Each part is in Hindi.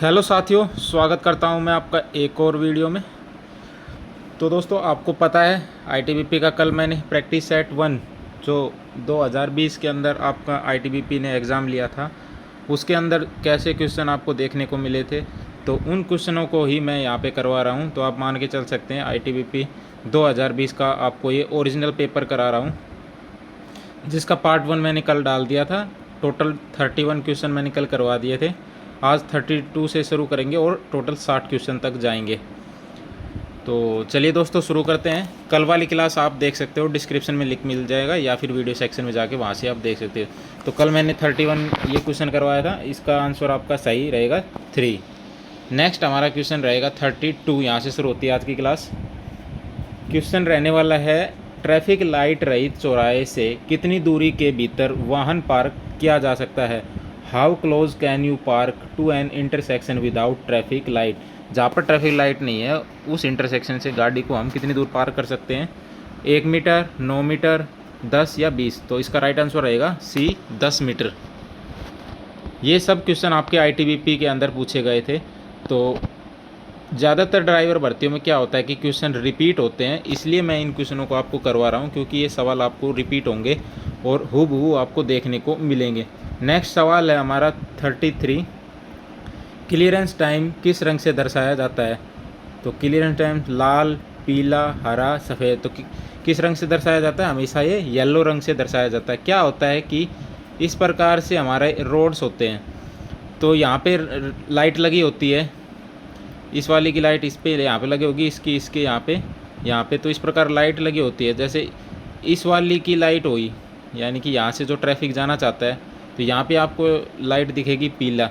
हेलो साथियों, स्वागत करता हूं मैं आपका एक और वीडियो में। तो दोस्तों, आपको पता है आईटीबीपी का कल मैंने प्रैक्टिस सेट 1 जो 2020 के अंदर आपका आईटीबीपी ने एग्ज़ाम लिया था, उसके अंदर कैसे क्वेश्चन आपको देखने को मिले थे। तो उन क्वेश्चनों को ही मैं यहाँ पे करवा रहा हूँ। तो आप मान के चल सकते हैं आईटीबीपी 2020 का आपको ये ओरिजिनल पेपर करा रहा हूँ, जिसका पार्ट 1 मैंने कल डाल दिया था। टोटल 31 क्वेश्चन मैंने कल करवा दिए थे। आज 32 से शुरू करेंगे और टोटल 60 क्वेश्चन तक जाएंगे। तो चलिए दोस्तों, शुरू करते हैं। कल वाली क्लास आप देख सकते हो, डिस्क्रिप्शन में लिंक मिल जाएगा या फिर वीडियो सेक्शन में जाके वहाँ से आप देख सकते हो। तो कल मैंने 31 ये क्वेश्चन करवाया था, इसका आंसर आपका सही रहेगा 3। नेक्स्ट हमारा क्वेश्चन रहेगा 32, यहाँ से शुरू होती है आज की क्लास। क्वेश्चन रहने वाला है, ट्रैफिक लाइट रहित चौराहे से कितनी दूरी के भीतर वाहन पार्क किया जा सकता है। How close can you park to an intersection without traffic light. जहाँ पर ट्रैफिक लाइट नहीं है उस इंटरसेक्शन से गाड़ी को हम कितनी दूर पार्क कर सकते हैं। 1 मीटर, 9 मीटर, 10 या 20। तो इसका राइट आंसर रहेगा सी, 10 मीटर। ये सब क्वेश्चन आपके आईटीबीपी के अंदर पूछे गए थे। तो ज़्यादातर ड्राइवर भर्तियों में क्या होता है कि क्वेश्चन रिपीट होते हैं, इसलिए मैं इन क्वेश्चनों को आपको करवा रहा हूँ, क्योंकि ये सवाल आपको रिपीट होंगे और हूबहू आपको देखने को मिलेंगे। नेक्स्ट सवाल है हमारा 33, क्लियरेंस टाइम किस रंग से दर्शाया जाता है। तो क्लियरेंस टाइम लाल, पीला, हरा, सफ़ेद। तो किस रंग से दर्शाया जाता है, हमेशा ये येलो रंग से दर्शाया जाता है। क्या होता है कि इस प्रकार से हमारे रोड्स होते हैं, तो यहाँ पे लाइट लगी होती है, इस वाली की लाइट इस पे यहाँ पे लगी होगी, इसकी इसके यहाँ पे तो इस प्रकार लाइट लगी होती है। जैसे इस वाली की लाइट हुई, यानी कि यहाँ से जो ट्रैफिक जाना चाहता है, तो यहाँ पे आपको लाइट दिखेगी पीला।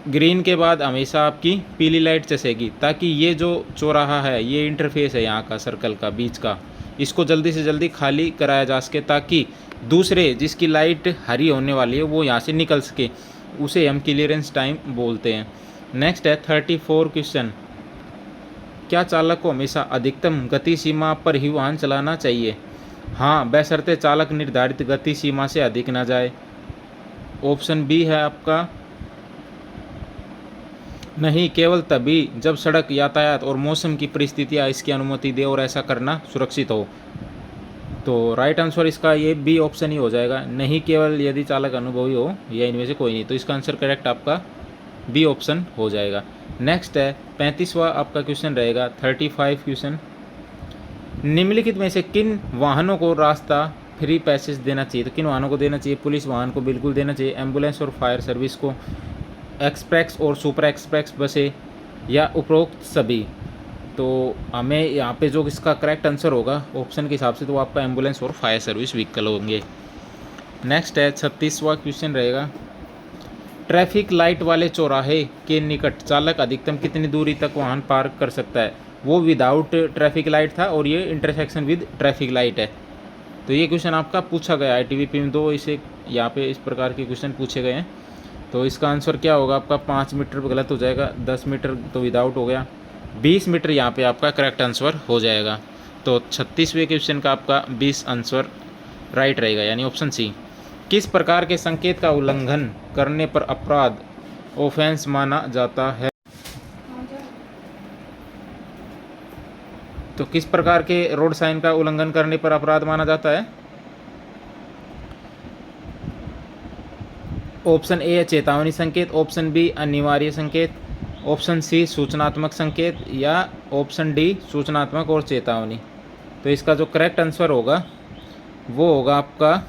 ग्रीन के बाद हमेशा आपकी पीली लाइट चसेगी, ताकि ये जो चौराहा है, ये इंटरफेस है यहाँ का सर्कल का बीच का, इसको जल्दी से जल्दी खाली कराया जा सके, ताकि दूसरे जिसकी लाइट हरी होने वाली है वो यहाँ से निकल सके। उसे हम क्लियरेंस टाइम बोलते हैं। नेक्स्ट है 34 क्वेश्चन, क्या चालक को हमेशा अधिकतम गति सीमा पर ही वाहन चलाना चाहिए। हाँ, बशर्ते चालक निर्धारित गति सीमा से अधिक ना जाए। ऑप्शन बी है आपका नहीं, केवल तभी जब सड़क यातायात और मौसम की परिस्थितियाँ इसकी अनुमति दे और ऐसा करना सुरक्षित हो। तो राइट आंसर इसका ये बी ऑप्शन ही हो जाएगा, नहीं केवल यदि चालक अनुभवी हो, या इनमें से कोई नहीं। तो इसका आंसर करेक्ट आपका बी ऑप्शन हो जाएगा। नेक्स्ट है 35वां आपका क्वेश्चन रहेगा 35 क्वेश्चन, निम्नलिखित में से किन वाहनों को रास्ता फ्री पैसेज देना चाहिए। तो किन वाहनों को देना चाहिए, पुलिस वाहन को बिल्कुल देना चाहिए, एम्बुलेंस और फायर सर्विस को, एक्सप्रेस और सुपर एक्सप्रेस बसें, या उपरोक्त सभी। तो हमें यहाँ पे जो इसका करेक्ट आंसर होगा ऑप्शन के हिसाब से, तो आपका एम्बुलेंस और फायर सर्विस व्हीकल होंगे। नेक्स्ट है 36वां क्वेश्चन रहेगा, ट्रैफिक लाइट वाले चौराहे के निकट चालक अधिकतम कितनी दूरी तक वाहन पार्क कर सकता है। वो विदाउट ट्रैफिक लाइट था और ये इंटरसेक्शन विद ट्रैफिक लाइट है। तो ये क्वेश्चन आपका पूछा गया आईटीबीपी में, दो इसे यहाँ पे इस प्रकार के क्वेश्चन पूछे गए हैं। तो इसका आंसर क्या होगा आपका, 5 मीटर गलत हो जाएगा, 10 मीटर तो विदाउट हो गया, 20 मीटर यहाँ पे आपका करेक्ट आंसर हो जाएगा। तो 36वें क्वेश्चन का आपका 20 आंसर राइट रहेगा, यानी ऑप्शन सी। किस प्रकार के संकेत का उल्लंघन करने पर अपराध ऑफेंस माना जाता है। तो किस प्रकार के रोड साइन का उल्लंघन करने पर अपराध माना जाता है। ऑप्शन ए है चेतावनी संकेत, ऑप्शन बी अनिवार्य संकेत, ऑप्शन सी सूचनात्मक संकेत, या ऑप्शन डी सूचनात्मक और चेतावनी। तो इसका जो करेक्ट आंसर होगा वो होगा आपका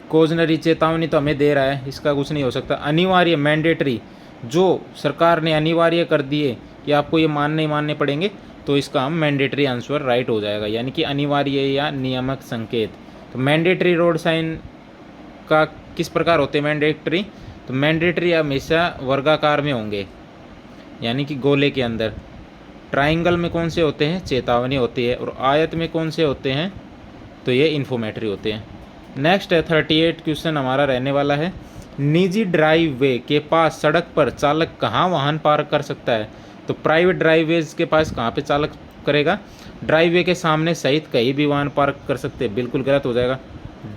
कॉजनरी। चेतावनी तो हमें दे रहा है, इसका कुछ नहीं हो सकता। अनिवार्य, मैंडेटरी, जो सरकार ने अनिवार्य कर दिए कि आपको ये मानने ही मानने पड़ेंगे, तो इसका हम मैंडेटरी आंसर राइट हो जाएगा, यानी कि अनिवार्य या नियामक संकेत। तो मैंडेटरी रोड साइन का किस प्रकार होते हैं मैंडेटरी, तो मैंडेटरी हमेशा वर्गाकार में होंगे, यानी कि गोले के अंदर। ट्राइंगल में कौन से होते हैं, चेतावनी होती है, और आयत में कौन से होते हैं, तो ये इन्फॉर्मेटरी होते हैं। नेक्स्ट है 38 क्वेश्चन हमारा रहने वाला है, निजी ड्राइव वे के पास सड़क पर चालक कहाँ वाहन पार्क कर सकता है। तो प्राइवेट ड्राइववेज के पास कहाँ पे चालक करेगा, ड्राइववे के सामने सहित कहीं भी वाहन पार्क कर सकते हैं, बिल्कुल गलत हो जाएगा।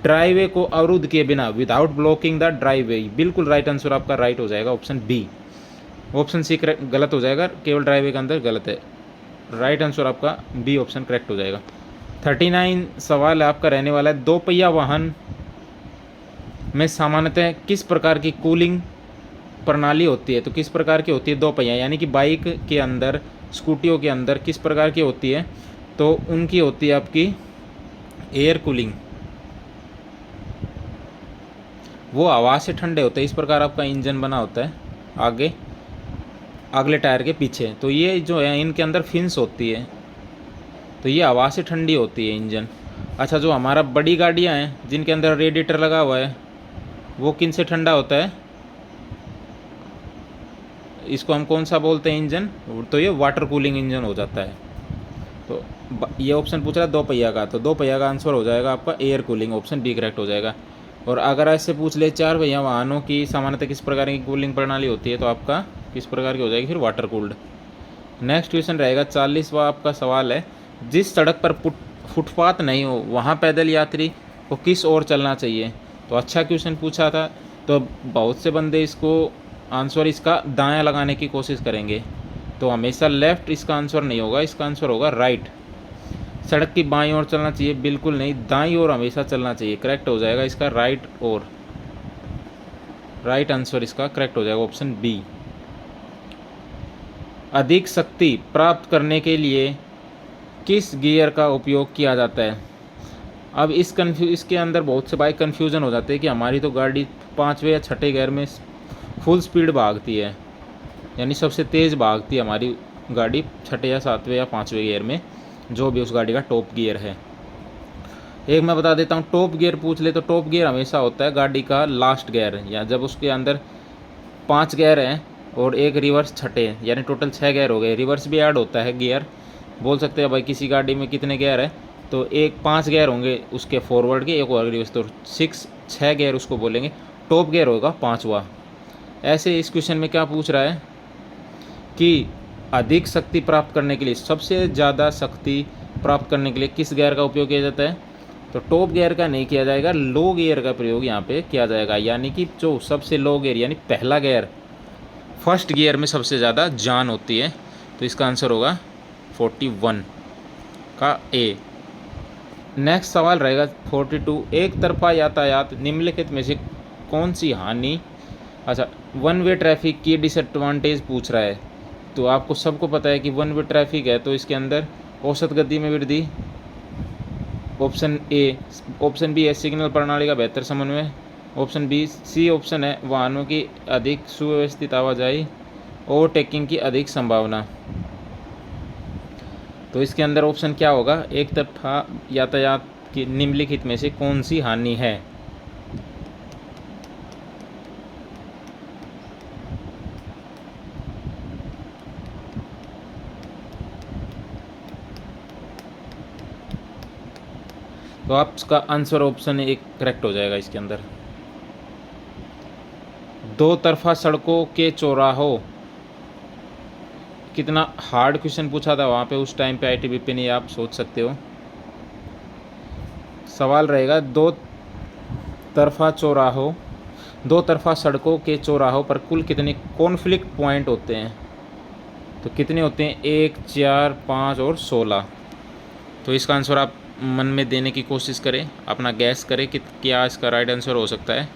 ड्राइववे को अवरुद्ध किए बिना, विदाउट ब्लॉकिंग द ड्राइववे, बिल्कुल राइट आंसर आपका राइट हो जाएगा ऑप्शन बी। ऑप्शन सी गलत हो जाएगा, केवल ड्राइववे के अंदर गलत है। राइट आंसर आपका बी ऑप्शन करेक्ट हो जाएगा। 39 सवाल आपका रहने वाला है, दो पहिया वाहन में सामान्यतः किस प्रकार की कूलिंग प्रणाली होती है? तो किस प्रकार की होती है दो पहिया, यानी कि बाइक के अंदर, स्कूटियों के अंदर किस प्रकार की होती है? तो उनकी होती है आपकी एयर कूलिंग, वो हवा से ठंडे होते हैं। इस प्रकार आपका इंजन बना होता है आगे, अगले टायर के पीछे। तो ये जो है इनके अंदर फिन्स होती है, तो ये हवा से ठंडी होती है इंजन। अच्छा, जो हमारा बड़ी गाड़ियाँ हैं जिनके अंदर रेडिएटर लगा हुआ है, वो किन से ठंडा होता है? इसको हम कौन सा बोलते हैं इंजन? तो ये वाटर कूलिंग इंजन हो जाता है। तो ये ऑप्शन पूछ रहा है दो पहिया का, तो दो पहिया का आंसर हो जाएगा आपका air cooling, option B correct हो जाएगा। और अगर ऐसे पूछ ले चार पहिया वाहनों की सामान्यतः किस प्रकार की कूलिंग प्रणाली होती है, तो आपका किस प्रकार की हो जाएगी? फिर वाटर कूल्ड। नेक्स्ट क्वेश्चन रहेगा 40वां आपका सवाल है, जिस सड़क पर फुटपाथ नहीं हो वहाँ पैदल यात्री को किस ओर चलना चाहिए? तो अच्छा क्वेश्चन पूछा था, तो बहुत से बंदे इसको आंसर इसका दायां लगाने की कोशिश करेंगे। तो हमेशा लेफ़्ट इसका आंसर नहीं होगा, इसका आंसर होगा राइट। सड़क की बाईं ओर चलना चाहिए, बिल्कुल नहीं, दाईं ओर हमेशा चलना चाहिए। करेक्ट हो जाएगा इसका राइट ओर, राइट आंसर इसका करेक्ट हो जाएगा ऑप्शन बी। अधिक शक्ति प्राप्त करने के लिए किस गियर का उपयोग किया जाता है? अब इसके अंदर बहुत से बाइक कन्फ्यूज़न हो जाते हैं कि हमारी तो गाड़ी 5वें या 6ठे गियर में फुल स्पीड भागती है, यानी सबसे तेज़ भागती है हमारी गाड़ी 6ठे या 7वें या 5वें गियर में, जो भी उस गाड़ी का टॉप गियर है। एक मैं बता देता हूँ, टॉप गियर पूछ ले तो टॉप गियर हमेशा होता है गाड़ी का लास्ट गियर, या जब उसके अंदर 5 गियर हैं और एक रिवर्स 6ठे, यानी टोटल 6 गियर हो गए। रिवर्स भी ऐड होता है गियर, बोल सकते हैं भाई किसी गाड़ी में कितने गियर है, तो एक 5 गियर होंगे उसके फॉरवर्ड के, एक और रिवर्स, तो 6 गियर उसको बोलेंगे। टॉप गियर होगा 5वां। ऐसे इस क्वेश्चन में क्या पूछ रहा है कि अधिक शक्ति प्राप्त करने के लिए, सबसे ज़्यादा शक्ति प्राप्त करने के लिए किस गियर का उपयोग किया जाता है? तो टॉप गियर का नहीं किया जाएगा, लो गियर का प्रयोग यहाँ पे किया जाएगा, यानी कि जो सबसे लो गियर यानी पहला गियर, फर्स्ट गियर में सबसे ज़्यादा जान होती है। तो इसका आंसर होगा 41 का ए। नेक्स्ट सवाल रहेगा 42, एक तरफा यातायात निम्नलिखित में से कौन सी हानि, अच्छा, वन वे ट्रैफिक की डिसएडवांटेज पूछ रहा है। तो आपको सबको पता है कि वन वे ट्रैफिक है, तो इसके अंदर औसत गति में वृद्धि, ऑप्शन ए। ऑप्शन बी है सिग्नल प्रणाली का बेहतर समन्वय, ऑप्शन बी। सी ऑप्शन है वाहनों की अधिक सुव्यवस्थित आवाजाही, ओवरटेकिंग की अधिक संभावना। तो इसके अंदर ऑप्शन क्या होगा? एक तरफा यातायात की निम्नलिखित में से कौन सी हानि है? तो आपका आंसर ऑप्शन एक करेक्ट हो जाएगा इसके अंदर। दो तरफा सड़कों के चौराहों, कितना हार्ड क्वेश्चन पूछा था वहाँ पे उस टाइम पे आईटीबीपी ने, आप सोच सकते हो। सवाल रहेगा दो तरफा सड़कों के चौराहों पर कुल कितने कॉन्फ्लिक्ट पॉइंट होते हैं? तो कितने होते हैं? 1, 4, 5 और 16। तो इसका आंसर आप मन में देने की कोशिश करें, अपना गैस करें कि क्या इसका राइट आंसर हो सकता है।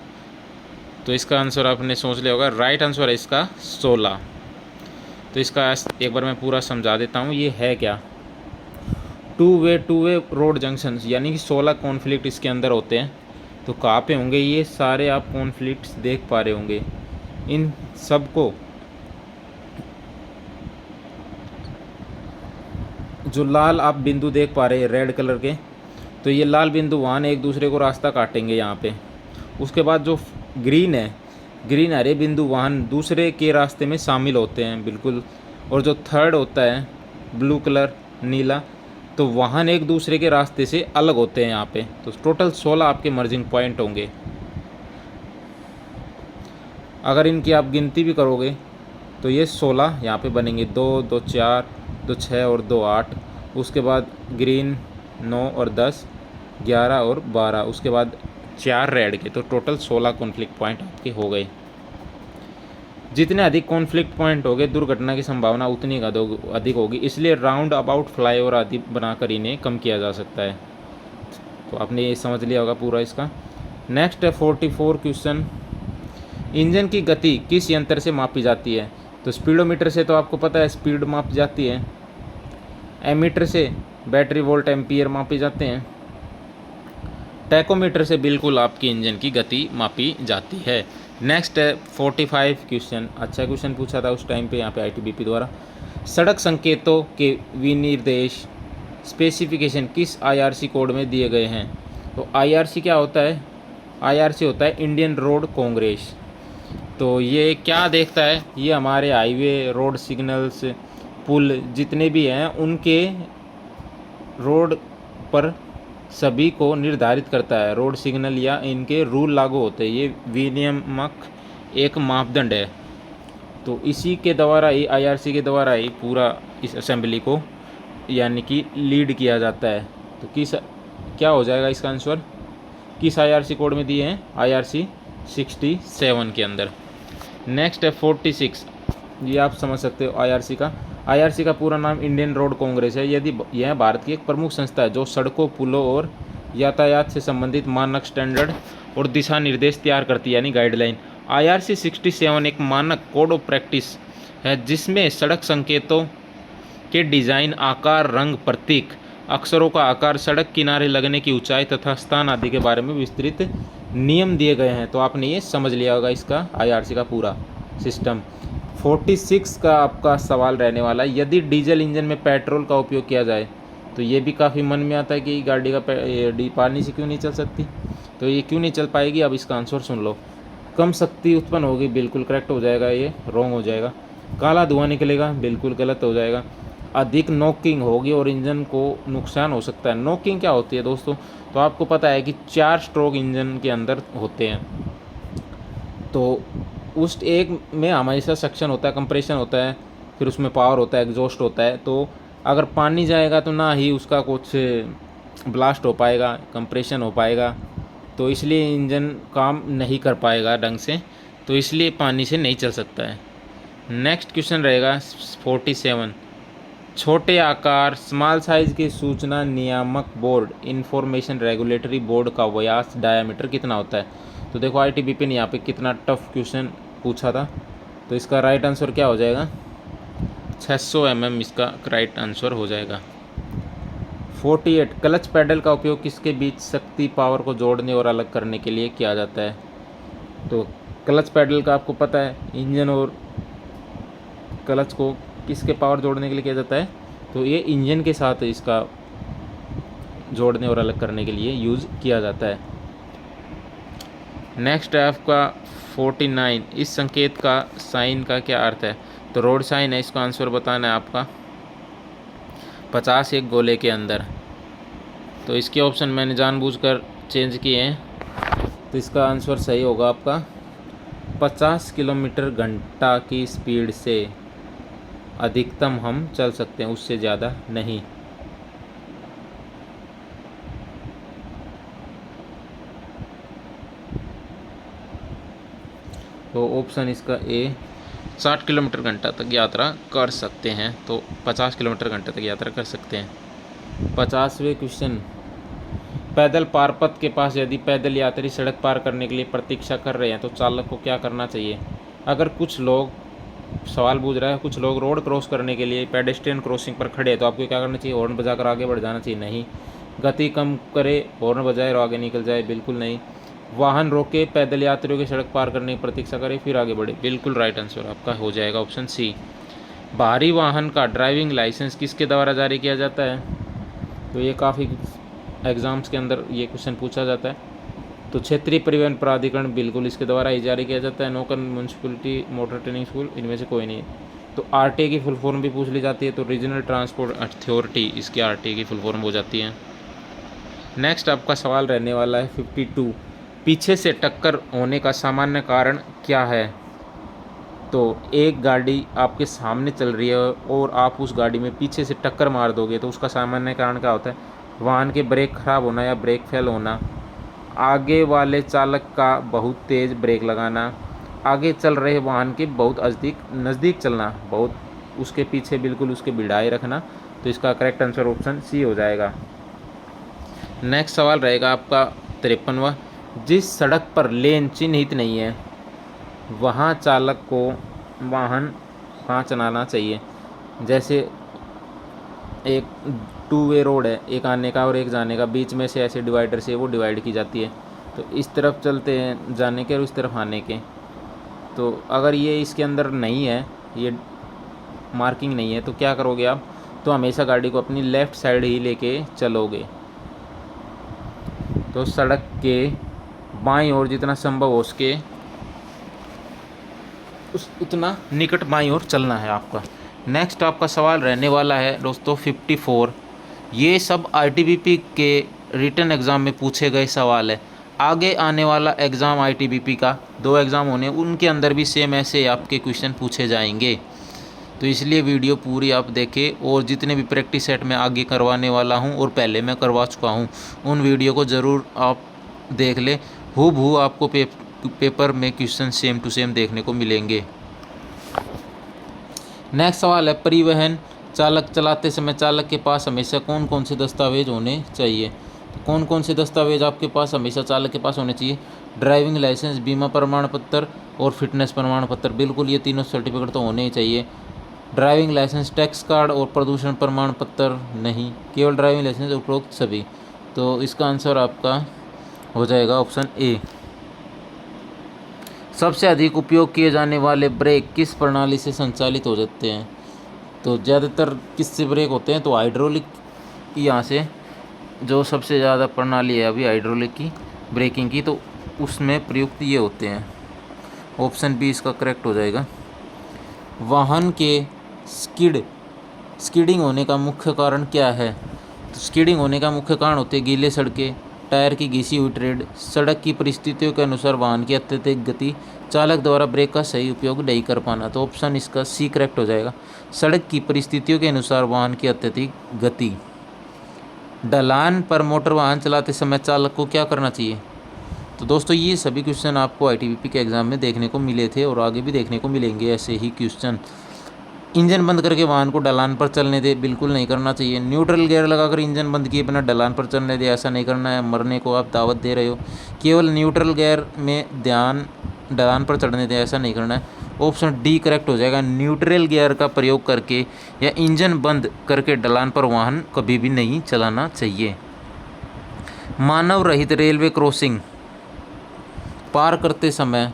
तो इसका आंसर आपने सोच लिया होगा, राइट आंसर है इसका 16। तो इसका एक बार मैं पूरा समझा देता हूँ ये है क्या। टू वे रोड जंक्शन, यानी कि 16 कॉन्फ्लिक्ट इसके अंदर होते हैं। तो कहाँ पे होंगे ये सारे? आप कॉन्फ्लिक्ट्स देख पा रहे होंगे इन सबको, जो लाल आप बिंदु देख पा रहे हैं रेड कलर के, तो ये लाल बिंदु वाहन एक दूसरे को रास्ता काटेंगे यहाँ पे। उसके बाद जो ग्रीन हरे बिंदु वाहन दूसरे के रास्ते में शामिल होते हैं बिल्कुल। और जो थर्ड होता है ब्लू कलर नीला, तो वाहन एक दूसरे के रास्ते से अलग होते हैं यहाँ पे। तो टोटल 16 आपके मर्जिंग पॉइंट होंगे। अगर इनकी आप गिनती भी करोगे तो ये 16 यहाँ पे बनेंगे, 2, 2, 4, 2, 6 और 2, 8। उसके बाद ग्रीन 9 और 10, 11 और 12, उसके बाद 4 रेड के। तो टोटल 16 कॉन्फ्लिक्ट पॉइंट आपके हो गए। जितने अधिक कॉन्फ्लिक्ट पॉइंट होंगे दुर्घटना की संभावना उतनी अधिक होगी, इसलिए राउंड अबाउट फ्लाईओवर आदि बनाकर इन्हें कम किया जा सकता है। तो आपने ये समझ लिया होगा पूरा इसका। नेक्स्ट है 44 क्वेश्चन, इंजन की गति किस यंत्र से मापी जाती है? तो स्पीडोमीटर से तो आपको पता है स्पीड मापी जाती है, एमीटर से बैटरी वोल्ट एम्पियर मापी जाते हैं, टैकोमीटर से बिल्कुल आपकी इंजन की गति मापी जाती है। नेक्स्ट है 45 क्वेश्चन, अच्छा क्वेश्चन पूछा था उस टाइम पे यहाँ पे आईटीबीपी द्वारा। सड़क संकेतों के विनिर्देश स्पेसिफिकेशन किस आईआरसी कोड में दिए गए हैं? तो आईआरसी क्या होता है? आईआरसी होता है इंडियन रोड कांग्रेस। तो ये क्या देखता है? ये हमारे हाईवे, रोड सिग्नल्स, पुल जितने भी हैं उनके रोड पर सभी को निर्धारित करता है। रोड सिग्नल या इनके रूल लागू होते हैं, ये विनियामक एक मापदंड है। तो इसी के द्वारा ही, आईआरसी के द्वारा ही पूरा इस असेंबली को यानी कि लीड किया जाता है। तो किस क्या हो जाएगा इसका आंसर? किस आईआरसी कोड में दिए हैं? आईआरसी 67 के अंदर। नेक्स्ट है 46, ये आप समझ सकते हो आईआरसी का पूरा नाम इंडियन रोड कांग्रेस है। यदि यह भारत की एक प्रमुख संस्था है जो सड़कों, पुलों और यातायात से संबंधित मानक, स्टैंडर्ड और दिशा निर्देश तैयार करती है, यानी गाइडलाइन। आईआरसी 67 एक मानक कोड ऑफ प्रैक्टिस है जिसमें सड़क संकेतों के डिज़ाइन, आकार, रंग, प्रतीक, अक्षरों का आकार, सड़क किनारे लगने की ऊंचाई तथा स्थान आदि के बारे में विस्तृत नियम दिए गए हैं। तो आपने ये समझ लिया होगा इसका आईआरसी का पूरा सिस्टम। 46 का आपका सवाल रहने वाला है, यदि डीजल इंजन में पेट्रोल का उपयोग किया जाए, तो ये भी काफ़ी मन में आता है कि गाड़ी का पानी से क्यों नहीं चल सकती, तो ये क्यों नहीं चल पाएगी? अब इसका आंसर सुन लो। कम शक्ति उत्पन्न होगी, बिल्कुल करेक्ट हो जाएगा, ये रॉन्ग हो जाएगा। काला धुआं निकलेगा, बिल्कुल गलत हो जाएगा। अधिक नॉकिंग होगी और इंजन को नुकसान हो सकता है। नॉकिंग क्या होती है दोस्तों? तो आपको पता है कि 4 स्ट्रोक इंजन के अंदर होते हैं, तो उस एक में हमेशा सक्शन होता है, कंप्रेशन होता है, फिर उसमें पावर होता है, एग्जॉस्ट होता है। तो अगर पानी जाएगा तो ना ही उसका कुछ ब्लास्ट हो पाएगा, कंप्रेशन हो पाएगा, तो इसलिए इंजन काम नहीं कर पाएगा ढंग से, तो इसलिए पानी से नहीं चल सकता है। नेक्स्ट क्वेश्चन रहेगा 47, छोटे आकार स्मॉल साइज के सूचना नियामक बोर्ड इंफॉर्मेशन रेगुलेटरी बोर्ड का व्यास डायामीटर कितना होता है? तो देखो आईटीबीपी ने यहाँ पे कितना टफ क्वेश्चन पूछा था, तो इसका राइट आंसर क्या हो जाएगा? 600 mm इसका राइट आंसर हो जाएगा। 48, क्लच पैडल का उपयोग किसके बीच शक्ति, पावर को जोड़ने और अलग करने के लिए किया जाता है? तो क्लच पैडल का आपको पता है, इंजन और क्लच को किसके पावर जोड़ने के लिए किया जाता है? तो ये इंजन के साथ इसका जोड़ने और अलग करने के लिए यूज़ किया जाता है। नेक्स्ट है आपका 49, इस संकेत का साइन का क्या अर्थ है? तो रोड साइन है, इसका आंसर बताना है आपका। 50 एक गोले के अंदर, तो इसके ऑप्शन मैंने जानबूझकर चेंज किए हैं, तो इसका आंसर सही होगा आपका 50 किलोमीटर घंटा की स्पीड से अधिकतम हम चल सकते हैं, उससे ज़्यादा नहीं। तो ऑप्शन इसका ए 60 किलोमीटर घंटा तक यात्रा कर सकते हैं, तो 50 किलोमीटर घंटे तक यात्रा कर सकते हैं। 50वें क्वेश्चन, पैदल पारपथ के पास यदि पैदल यात्री सड़क पार करने के लिए प्रतीक्षा कर रहे हैं तो चालक को क्या करना चाहिए? अगर कुछ लोग, सवाल पूछ रहा है, कुछ लोग रोड क्रॉस करने के लिए पेडेस्ट्रियन क्रॉसिंग पर खड़े हैं, तो आपको क्या करना चाहिए? हॉर्न बजाकर आगे बढ़ जाना चाहिए? नहीं। गति कम करे, हॉर्न बजाए और आगे निकल जाए? बिल्कुल नहीं। वाहन रोके, पैदल यात्रियों की सड़क पार करने की प्रतीक्षा करे, फिर आगे बढ़े? बिल्कुल राइट आंसर आपका हो जाएगा ऑप्शन सी। भारी वाहन का ड्राइविंग लाइसेंस किसके द्वारा जारी किया जाता है? तो ये काफ़ी एग्ज़ाम्स के अंदर ये क्वेश्चन पूछा जाता है। तो क्षेत्रीय परिवहन प्राधिकरण, बिल्कुल इसके द्वारा ही जारी किया जाता है। नौकर, म्यूनसिपलिटी, मोटर ट्रेनिंग स्कूल, इनमें से कोई नहीं। तो आरटीए की फुल फॉर्म भी पूछ ली जाती है, तो रीजनल ट्रांसपोर्ट अथॉरिटी इसकी आरटीए की फुल फॉर्म हो जाती है। नेक्स्ट आपका सवाल रहने वाला है 52, पीछे से टक्कर होने का सामान्य कारण क्या है? तो एक गाड़ी आपके सामने चल रही है और आप उस गाड़ी में पीछे से टक्कर मार दोगे, तो उसका सामान्य कारण क्या होता है? वाहन के ब्रेक खराब होना या ब्रेक फेल होना, आगे वाले चालक का बहुत तेज़ ब्रेक लगाना, आगे चल रहे वाहन के बहुत नज़दीक चलना, बहुत उसके पीछे बिल्कुल उसके भिड़ाए रखना। तो इसका करेक्ट आंसर ऑप्शन सी हो जाएगा। नेक्स्ट सवाल रहेगा आपका 53वां, जिस सड़क पर लेन चिन्हित नहीं है वहाँ चालक को वाहन कहाँ चलाना चाहिए। जैसे एक 2 वे रोड है, एक आने का और एक जाने का, बीच में से ऐसे डिवाइडर से वो डिवाइड की जाती है, तो इस तरफ चलते हैं जाने के और इस तरफ आने के। तो अगर ये इसके अंदर नहीं है, ये मार्किंग नहीं है, तो क्या करोगे आप, तो हमेशा गाड़ी को अपनी लेफ़्ट साइड ही लेके चलोगे। तो सड़क के बाईं ओर जितना संभव हो सके उतना निकट बाईं ओर चलना है आपका। नेक्स्ट आपका सवाल रहने वाला है दोस्तों 54। ये सब ITBP के रिटन एग्ज़ाम में पूछे गए सवाल है। आगे आने वाला एग्ज़ाम ITBP का 2 एग्ज़ाम होने, उनके अंदर भी सेम ऐसे आपके क्वेश्चन पूछे जाएंगे। तो इसलिए वीडियो पूरी आप देखें, और जितने भी प्रैक्टिस सेट मैं आगे करवाने वाला हूं और पहले मैं करवा चुका हूं, उन वीडियो को ज़रूर आप देख लें। हूबहू आपको पेपर में क्वेश्चन सेम टू सेम देखने को मिलेंगे। नेक्स्ट सवाल है, परिवहन चालक चलाते समय चालक के पास हमेशा कौन कौन से दस्तावेज होने चाहिए। कौन कौन से दस्तावेज आपके पास हमेशा चालक के पास होने चाहिए। ड्राइविंग लाइसेंस, बीमा प्रमाण पत्र और फिटनेस प्रमाण पत्र। बिल्कुल ये तीनों सर्टिफिकेट तो होने ही चाहिए। ड्राइविंग लाइसेंस, टैक्स कार्ड और प्रदूषण प्रमाण पत्र नहीं, केवल ड्राइविंग लाइसेंस उपरोक्त सभी। तो इसका आंसर आपका हो जाएगा ऑप्शन ए। सबसे अधिक उपयोग किए जाने वाले ब्रेक किस प्रणाली से संचालित हो जाते हैं। तो ज़्यादातर किससे ब्रेक होते हैं, तो हाइड्रोलिक, यहाँ से जो सबसे ज़्यादा प्रणाली है अभी हाइड्रोलिक की ब्रेकिंग की, तो उसमें प्रयुक्त ये होते हैं। ऑप्शन बी इसका करेक्ट हो जाएगा। वाहन के स्किडिंग होने का मुख्य कारण क्या है। तो स्किडिंग होने का मुख्य कारण होते हैं गीले सड़कें, टायर की घिसी हुई ट्रेड, सड़क की परिस्थितियों के अनुसार वाहन की अत्यधिक गति, चालक द्वारा ब्रेक का सही उपयोग नहीं कर पाना। तो ऑप्शन इसका सी करेक्ट हो जाएगा। सड़क की परिस्थितियों के अनुसार वाहन की अत्यधिक गति। ढलान पर मोटर वाहन चलाते समय चालक को क्या करना चाहिए। तो दोस्तों ये सभी क्वेश्चन आपको ITBP के एग्ज़ाम में देखने को मिले थे और आगे भी देखने को मिलेंगे ऐसे ही क्वेश्चन। इंजन बंद करके वाहन को ढलान पर चलने दे, बिल्कुल नहीं करना चाहिए। न्यूट्रल गियर लगाकर इंजन बंद किए बिना ढलान पर चलने दे, ऐसा नहीं करना है, मरने को आप दावत दे रहे हो। केवल न्यूट्रल गियर में ध्यान ढलान पर चढ़ने दे, ऐसा नहीं करना है। ऑप्शन डी करेक्ट हो जाएगा। न्यूट्रल गियर का प्रयोग करके या इंजन बंद करके ढलान पर वाहन कभी भी नहीं चलाना चाहिए। मानव रहित रेलवे क्रॉसिंग पार करते समय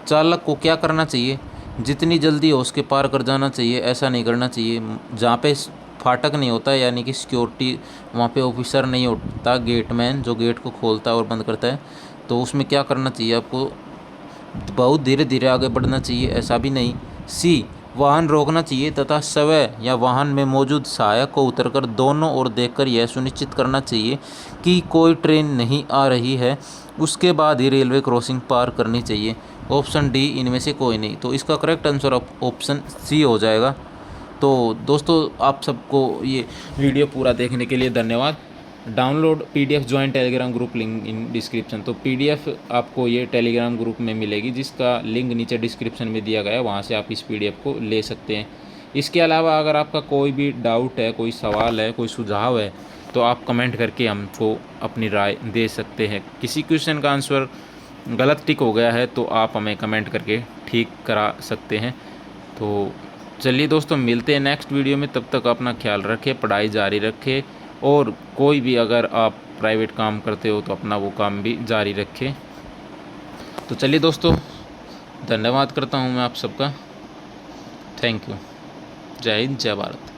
चालक को क्या करना चाहिए। जितनी जल्दी हो उसके पार कर जाना चाहिए, ऐसा नहीं करना चाहिए। जहाँ पे फाटक नहीं होता, यानी कि सिक्योरिटी वहाँ पे ऑफिसर नहीं होता, गेटमैन जो गेट को खोलता है और बंद करता है, तो उसमें क्या करना चाहिए आपको, बहुत धीरे धीरे आगे बढ़ना चाहिए, ऐसा भी नहीं। सी वाहन रोकना चाहिए तथा स्वयं या वाहन में मौजूद सहायक को उतरकर दोनों ओर देखकर यह सुनिश्चित करना चाहिए कि कोई ट्रेन नहीं आ रही है, उसके बाद ही रेलवे क्रॉसिंग पार करनी चाहिए। ऑप्शन डी इनमें से कोई नहीं। तो इसका करेक्ट आंसर ऑप्शन सी हो जाएगा। तो दोस्तों आप सबको ये वीडियो पूरा देखने के लिए धन्यवाद। Download PDF join Telegram group, link in description. तो PDF आपको ये टेलीग्राम ग्रुप में मिलेगी, जिसका लिंक नीचे डिस्क्रिप्शन में दिया गया है, वहाँ से आप इस PDF को ले सकते हैं। इसके अलावा अगर आपका कोई भी डाउट है, कोई सवाल है, कोई सुझाव है, तो आप कमेंट करके हमको अपनी राय दे सकते हैं। किसी क्वेश्चन का आंसर गलत टिक हो गया है तो आप हमें कमेंट करके ठीक करा सकते हैं। तो चलिए दोस्तों, मिलते हैं नेक्स्ट वीडियो में। तब तक अपना ख्याल रखें, पढ़ाई जारी रखें, और कोई भी अगर आप प्राइवेट काम करते हो तो अपना वो काम भी जारी रखें। तो चलिए दोस्तों, धन्यवाद करता हूँ मैं आप सबका। Thank you. जय हिंद, जय भारत।